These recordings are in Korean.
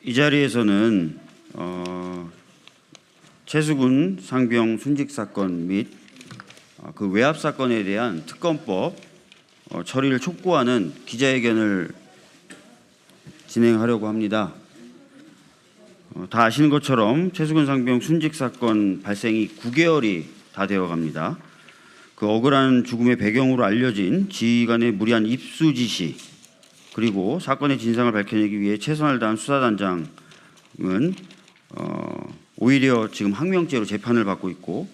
이 자리에서는 최수근 상병 순직 사건 및 그 외압 사건에 대한 특검법 처리를 촉구하는 기자회견을 진행하려고 합니다. 다 아시는 것처럼 최수근 상병 순직 사건 발생이 9개월이 다 되어 갑니다. 그 억울한 죽음의 배경으로 알려진 지휘관의 무리한 입수 지시, 그리고 사건의 진상을 밝혀내기 위해 최선을 다한 수사단장은 오히려 지금 항명죄로 재판을 받고 있고,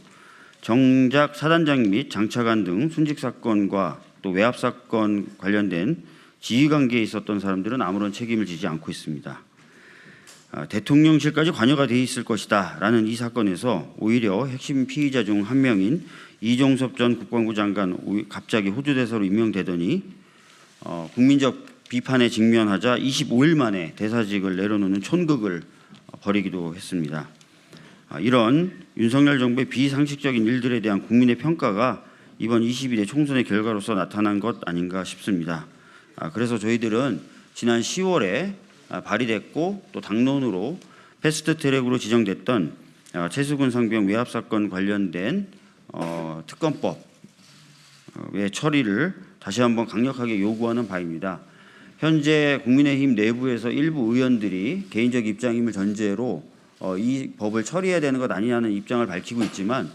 정작 사단장 및 장차관 등 순직 사건과 또 외압 사건 관련된 지휘 관계에 있었던 사람들은 아무런 책임을 지지 않고 있습니다. 대통령실까지 관여가 돼 있을 것이다 라는 이 사건에서 오히려 핵심 피의자 중 한 명인 이종섭 전 국방부 장관 갑자기 호주 대사로 임명되더니 국민적 비판에 직면하자 25일 만에 대사직을 내려놓는 촌극을 벌이기도 했습니다. 이런 윤석열 정부의 비상식적인 일들에 대한 국민의 평가가 이번 22대 총선의 결과로서 나타난 것 아닌가 싶습니다. 그래서 저희들은 지난 10월에 발의됐고 또 당론으로 패스트트랙으로 지정됐던 최수근 상병 외압 사건 관련된 특검법의 처리를 다시 한번 강력하게 요구하는 바입니다. 현재 국민의힘 내부에서 일부 의원들이 개인적 입장임을 전제로 이 법을 처리해야 되는 것 아니냐는 입장을 밝히고 있지만,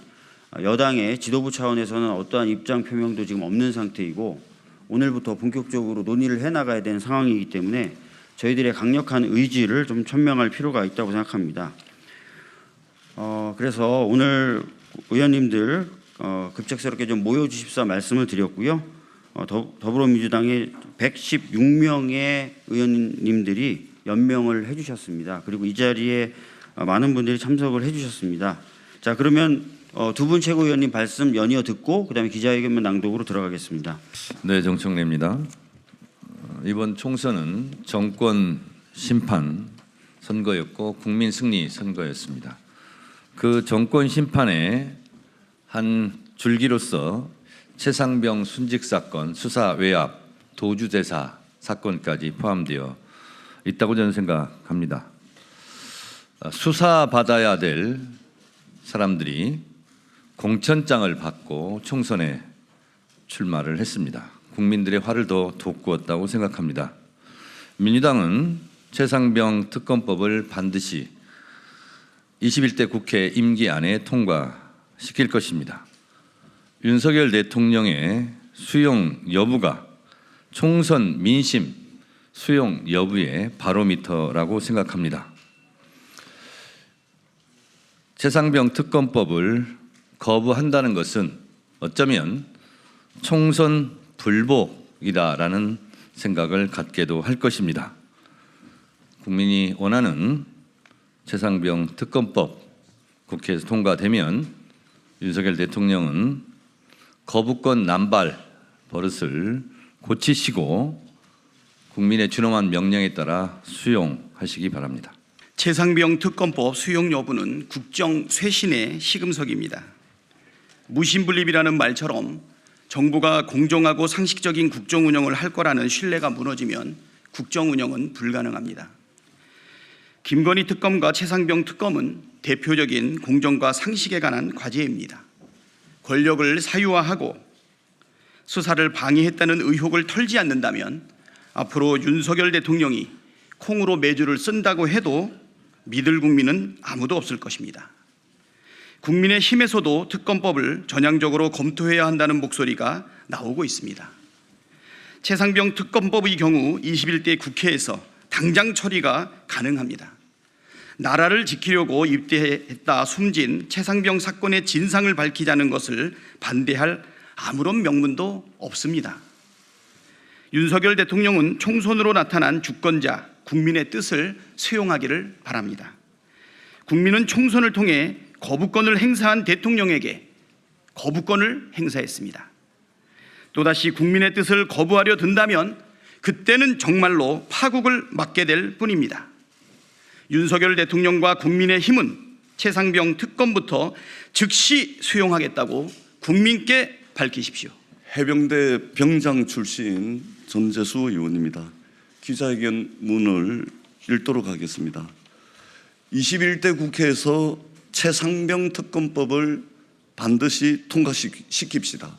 여당의 지도부 차원에서는 어떠한 입장 표명도 지금 없는 상태이고 오늘부터 본격적으로 논의를 해나가야 되는 상황이기 때문에 저희들의 강력한 의지를 좀 천명할 필요가 있다고 생각합니다. 그래서 오늘 의원님들 급작스럽게 좀 모여주십사 말씀을 드렸고요. 더불어민주당의 116명의 의원님들이 연명을 해주셨습니다. 그리고 이 자리에 많은 분들이 참석을 해주셨습니다. 자, 그러면 두 분 최고위원님 말씀 연이어 듣고 그다음에 기자회견 낭독으로 들어가겠습니다. 네, 정청래입니다. 이번 총선은 정권 심판 선거였고 국민 승리 선거였습니다. 그 정권 심판의 한 줄기로서 최상병 순직 사건, 수사 외압, 도주대사 사건까지 포함되어 있다고 저는 생각합니다. 수사받아야 될 사람들이 공천장을 받고 총선에 출마를 했습니다. 국민들의 화를 더 돋구었다고 생각합니다. 민주당은 최상병 특검법을 반드시 21대 국회 임기 안에 통과시킬 것입니다. 윤석열 대통령의 수용 여부가 총선 민심 수용 여부의 바로미터라고 생각합니다. 최상병 특검법을 거부한다는 것은 어쩌면 총선 불복이다라는 생각을 갖게도 할 것입니다. 국민이 원하는 최상병 특검법 국회에서 통과되면 윤석열 대통령은 거부권 남발 버릇을 고치시고 국민의 준엄한 명령에 따라 수용하시기 바랍니다. 최상병 특검법 수용 여부는 국정 쇄신의 시금석입니다. 무신분립이라는 말처럼 정부가 공정하고 상식적인 국정 운영을 할 거라는 신뢰가 무너지면 국정 운영은 불가능합니다. 김건희 특검과 최상병 특검은 대표적인 공정과 상식에 관한 과제입니다. 권력을 사유화하고 수사를 방해했다는 의혹을 털지 않는다면 앞으로 윤석열 대통령이 콩으로 매주를 쓴다고 해도 믿을 국민은 아무도 없을 것입니다. 국민의힘에서도 특검법을 전향적으로 검토해야 한다는 목소리가 나오고 있습니다. 최상병 특검법의 경우 21대 국회에서 당장 처리가 가능합니다. 나라를 지키려고 입대했다 숨진 최상병 사건의 진상을 밝히자는 것을 반대할 아무런 명분도 없습니다. 윤석열 대통령은 총선으로 나타난 주권자 국민의 뜻을 수용하기를 바랍니다. 국민은 총선을 통해 거부권을 행사한 대통령에게 거부권을 행사했습니다. 또다시 국민의 뜻을 거부하려 든다면 그때는 정말로 파국을 맞게 될 뿐입니다. 윤석열 대통령과 국민의힘은 최상병 특검부터 즉시 수용하겠다고 국민께 밝히십시오. 해병대 병장 출신 전재수 의원입니다. 기자회견문을 읽도록 하겠습니다. 21대 국회에서 최상병 특검법을 반드시 통과시킵시다.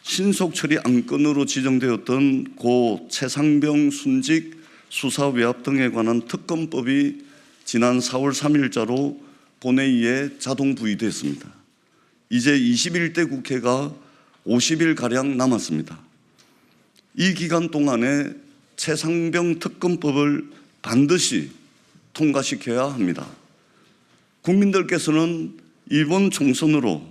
신속 처리 안건으로 지정되었던 고 최상병 순직 수사 외압 등에 관한 특검법이 지난 4월 3일자로 본회의에 자동 부의됐습니다. 이제 21대 국회가 50일가량 남았습니다. 이 기간 동안에 최상병 특검법을 반드시 통과시켜야 합니다. 국민들께서는 이번 총선으로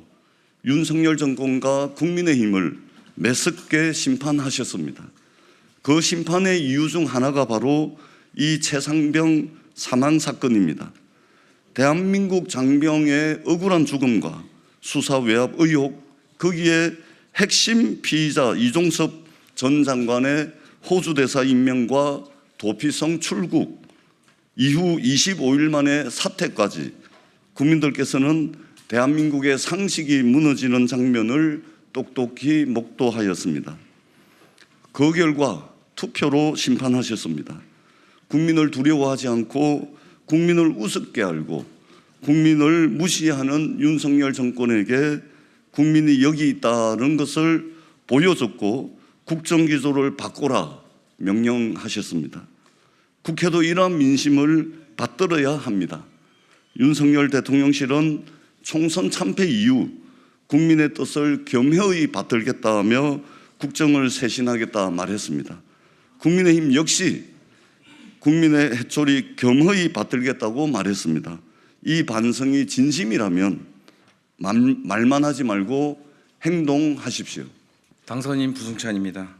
윤석열 정권과 국민의힘을 매섭게 심판하셨습니다. 그 심판의 이유 중 하나가 바로 이 최상병 사망 사건입니다. 대한민국 장병의 억울한 죽음과 수사 외압 의혹, 거기에 핵심 피의자 이종섭 전 장관의 호주 대사 임명과 도피성 출국 이후 25일 만에 사퇴까지 국민들께서는 대한민국의 상식이 무너지는 장면을 똑똑히 목도하였습니다. 그 결과 투표로 심판하셨습니다. 국민을 두려워하지 않고 국민을 우습게 알고 국민을 무시하는 윤석열 정권에게 국민이 여기 있다는 것을 보여줬고 국정기조를 바꾸라 명령하셨습니다. 국회도 이러한 민심을 받들어야 합니다. 윤석열 대통령실은 총선 참패 이후 국민의 뜻을 겸허히 받들겠다며 국정을 쇄신하겠다 말했습니다. 국민의힘 역시 국민의 해초리 겸허히 받들겠다고 말했습니다. 이 반성이 진심이라면 말만 하지 말고 행동하십시오. 당선인 부승찬입니다.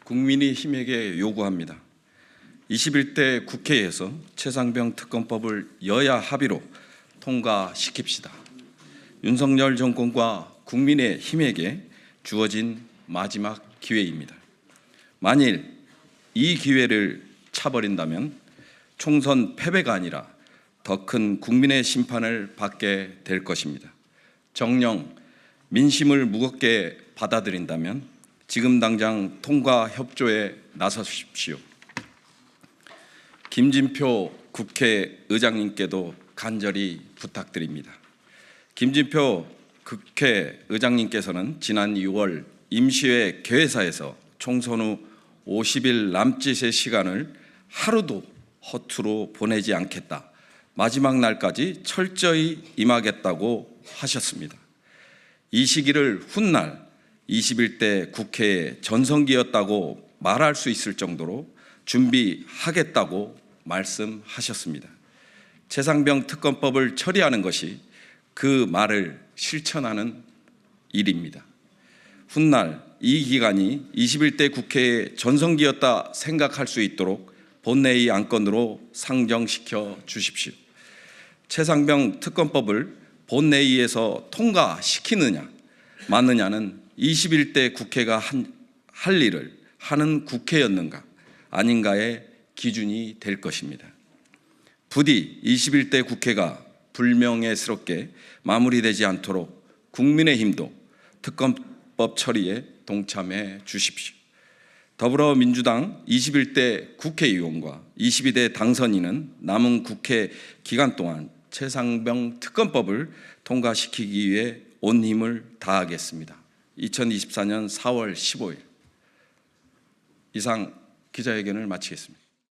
국민의힘에게 요구합니다. 21대 국회에서 최상병 특검법을 여야 합의로 통과시킵시다. 윤석열 정권과 국민의힘에게 주어진 마지막 기회입니다. 만일 이 기회를 차버린다면 총선 패배가 아니라 더 큰 국민의 심판을 받게 될 것입니다. 정녕 민심을 무겁게 받아들인다면 지금 당장 통과 협조에 나서십시오. 김진표 국회의장님께도 간절히 부탁드립니다. 김진표 국회의장님께서는 지난 2월 임시회 개회사에서 총선 후 50일 남짓의 시간을 하루도 허투루 보내지 않겠다. 마지막 날까지 철저히 임하겠다고 하셨습니다. 이 시기를 훗날 21대 국회의 전성기였다고 말할 수 있을 정도로 준비하겠다고 말씀하셨습니다. 최상병 특검법을 처리하는 것이 그 말을 실천하는 일입니다. 훗날 이 기간이 21대 국회의 전성기였다 생각할 수 있도록 본회의 안건으로 상정시켜 주십시오. 최상병 특검법을 본회의에서 통과시키느냐 마느냐는 21대 국회가 할 일을 하는 국회였는가 아닌가의 기준이 될 것입니다. 부디 21대 국회가 불명예스럽게 마무리되지 않도록 국민의힘도 특검법 처리에 동참해 주십시오. 더불어민주당 21대 국회의원과 22대 당선인은 남은 국회 기간 동안 최상병 특검법을 통과시키기 위해 온 힘을 다하겠습니다. 2024년 4월 15일 이상 기자회견을 마치겠습니다.